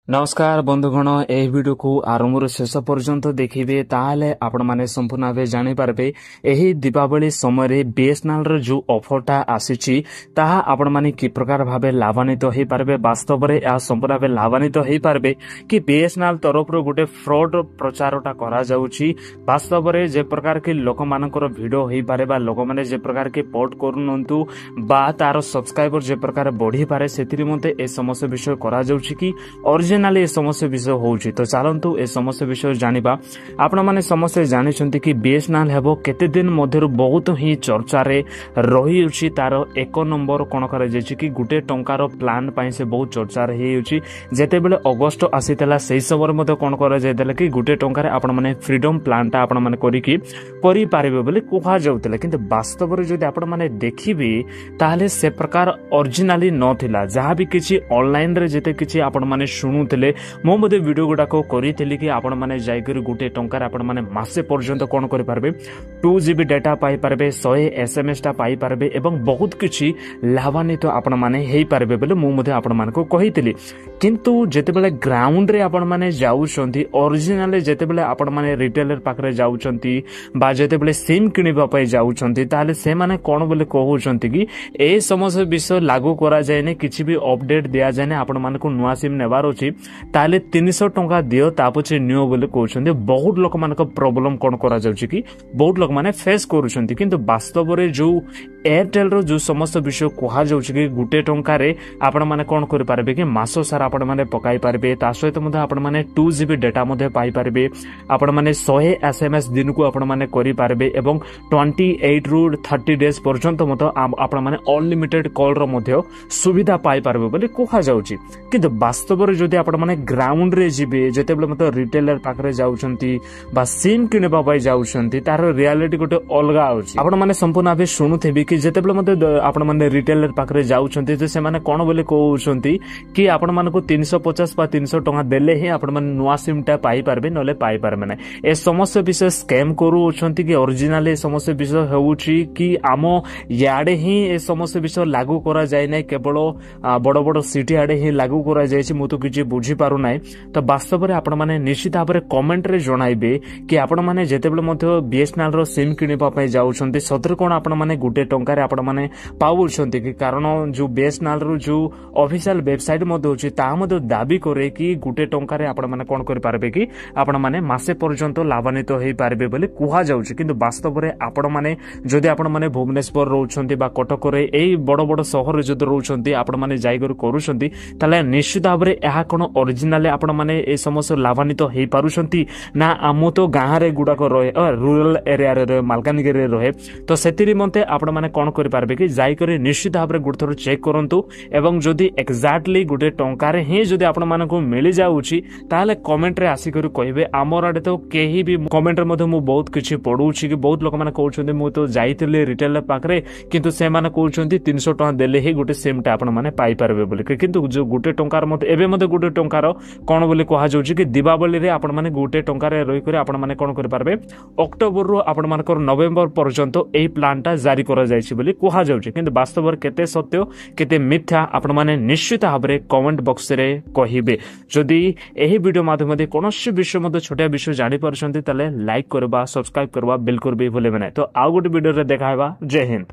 नमस्कार बंधुगण यह वीडियो को आरंभ शेष पर्यंत देखिए ताहले आपण माने संपूर्ण भाव जानी पारबे एही दीपावली समय बीएसएनएल रो जो ऑफरटा आसीची ताहा आपण माने कि प्रकार भाबे लाभान्वित होई पारबे वास्तव रे या संपूर्ण भाबे लाभान्वित होई पारबे कि बीएसएनएल तरफ रो गोटे फ्रॉड प्रचारटा करा जाउची वास्तव रे जे प्रकार के लोक मानकर वीडियो होई पारे बा लोक माने जे प्रकार के पोस्ट करूनंतु बा तार सब्सक्राइबर जे प्रकार बढ़ी पारे सेतिरि मते ए समस्या विषय करा जाउची कि ओरिजिनली ए समस्या विषय होउची तो चलंतु ए समस्या विषय जानिबा आपण माने समस्या जानिछंती कि बीएसएनएल हेबो केते दिन मध्यरु बहुत ही चर्चा रे रहिउची तार एक नंबर कोन करा जेची कि गुटे टंकार प्लान पई से बहुत चर्चा रे हेउची जेते बेले अगस्त आसीतला सेही समय मते कोन करा जेदेला कि गुटे टंकार आपण माने फ्रीडम प्लानटा आपण माने करी कि करि पारिबे बोले कोहा जाउतला किंतु वास्तव रे जदि आपण माने देखिबे ताले से प्रकार ओरिजिनली नथिला जहा भी किछि ऑनलाइन रे जेते किछि आपण माने शुणुतले मो मध्ये वीडियो गुडाक करिथिली कि आपण माने जायकर गुटे टंकार आपण माने मासे पर्यंत कोन करि पारबे 2GB डाटा पाई पारबे 100 एसएमएस टा पाई पारबे एवं बहुत किछि लाभान्वित आपण माने हेई पारबे बोले मो मध्ये आपण मानको कहिथिली किंतु जेते बेले ग्राउंड रे आपण माने जाउछंती ओरिजिनल जेते बेले आपण माने रिटेलर पाखरे जाउछंती बा जेते बेले सिम किनिबा पई जाउछंती ताले से माने कोन बोले कहउछंती कि ए समस्या विषय लागू करा जायने किछि भी अपडेट दिया जायने आपण मानको नुवा सिम नेबार अछि ताले 300 टंका दियो तापछे नियो बोले कहउछंती बहुत लोक मानको प्रॉब्लम कोन करा जाउछि कि बहुत लोक माने फेस करूछंती किंतु वास्तव रे जो एयरटेल रो जो समस्त विषय कहा जाउछि कि गुटे टंका रे आपण माने कोन करि पारबे कि मासो सारा आपण माने पकाई पारबे ता सहित मध्ये आपण माने 2GB डाटा मध्ये पाई पारबे आपण माने 100 एसएमएस दिन को आपण माने करि पारबे एवं 28 रु 30 डेज पर्यंत मतो आपण माने अनलिमिटेड कॉल रो मध्ये सुविधा पाई पारबे बोले कहा जाउछि किंतु वास्तव रे जदि आपण माने ग्राउंड रे जिबे जेते बेले मतो रिटेलर पाखरे जाउछंती बा सिम किनेबा पई जाउछंती तार रियलिटी गोटे अलगा आउछि आपण माने संपूर्ण भाबे सुनुथेबी कि जेते बेले मतो आपण माने रिटेलर पाखरे जाउछंती जे से माने कोन बोले कहउछंती कि आपण मानको 350 बा 300 टंका देले ही आपण माने नुवा सिम टा पाई पारबे नले पाई पारबे ना ए समस्या विषय स्कैम करूछंती कि ओरिजिनल ए समस्या विषय होउछि कि आमो याडे ही ए समस्या विषय लागू करा जाय नै केवल बड़ बड़ सिटी आडे ही लागू करा जायछि मु तो किछि बुझी पारु नै तो वास्तव रे आपण माने निश्चित भाबरे कमेंट रे जणाइबे कि आपण माने जेते बेले मध्य बीएसएनएल रो सिम किनिबा पई जाउछंती सतर कोन आपण माने गुटे टंका रे आपण माने पाउछंती कि कारण जो बीएसएनएल रो जो ऑफिशियल वेबसाइट मध्ये होछि ता मध्ये दाबी करे कि गुटे टंका रे आपण माने कोन करि पारबे कि आपण माने मासे पर्यंत लाभान्वित होई पारबे बोले कुहा जाउछि किंतु वास्तव रे आपण माने जदि आपण माने भुवनेश्वर रहउछंती बा कटक रे एई बड़ बड़ शहर रे जदि रहउछंती आपण माने जायगर करूछंती ताले निश्चित भाबरे एहा कोन ओरिजिनल आपण माने ए समस्या लाभान्वित हेई पारुछंती ना आमो तो गां रे गुडाक रहे रूरल एरिया रे मालकानगिरी रे रहे तो सेतिरि मते आपण माने कोन करि पारबे कि जाय करे निश्चित भाबरे गुड थरो चेक करंतु एवं जदि एक्जाक्टली गुटे टंका रे ही जदि आपण मानको मिली जाउछि ताले कमेंट रे आसी करू कहिबे हमर आडे तो केही भी कमेंट रे मध्ये मु बहुत किछि पढुछि कि बहुत लोक माने कहउछन्ते मु तो जाइतिले रिटेलर पाखरे किंतु से माने कहउछन्ती 300 टंका देले ही गुटे सिम टा आपण माने पाई पारबे बोली किंतु जो गुटे टंकार मते एबे मते गुटे टंकार कोन बोली कहा जाउछि कि दीपावली रे आपण माने गुटे टंका रे रहि करे आपण माने कोन करि पारबे अक्टोबर रो आपण मानकर नवेम्बर पर्यंत एई प्लान टा जारी करा जायछि बोली कहा जाउछि किंतु वास्तव रे केते सत्य केते मिथ्या आपण माने निश्चित भाबरे कमेंट बॉक्स रे कहिबे जदि एही वीडियो माध्यम मध्ये कोनोसी विषय मध्ये छोटिया विषय जानि परछन्ती तले लाइक करबा सब्सक्राइब करबा बिल्कुल भी भूलेबे नै तो आ गोटे वीडियो रे देखाइबा जय हिंद।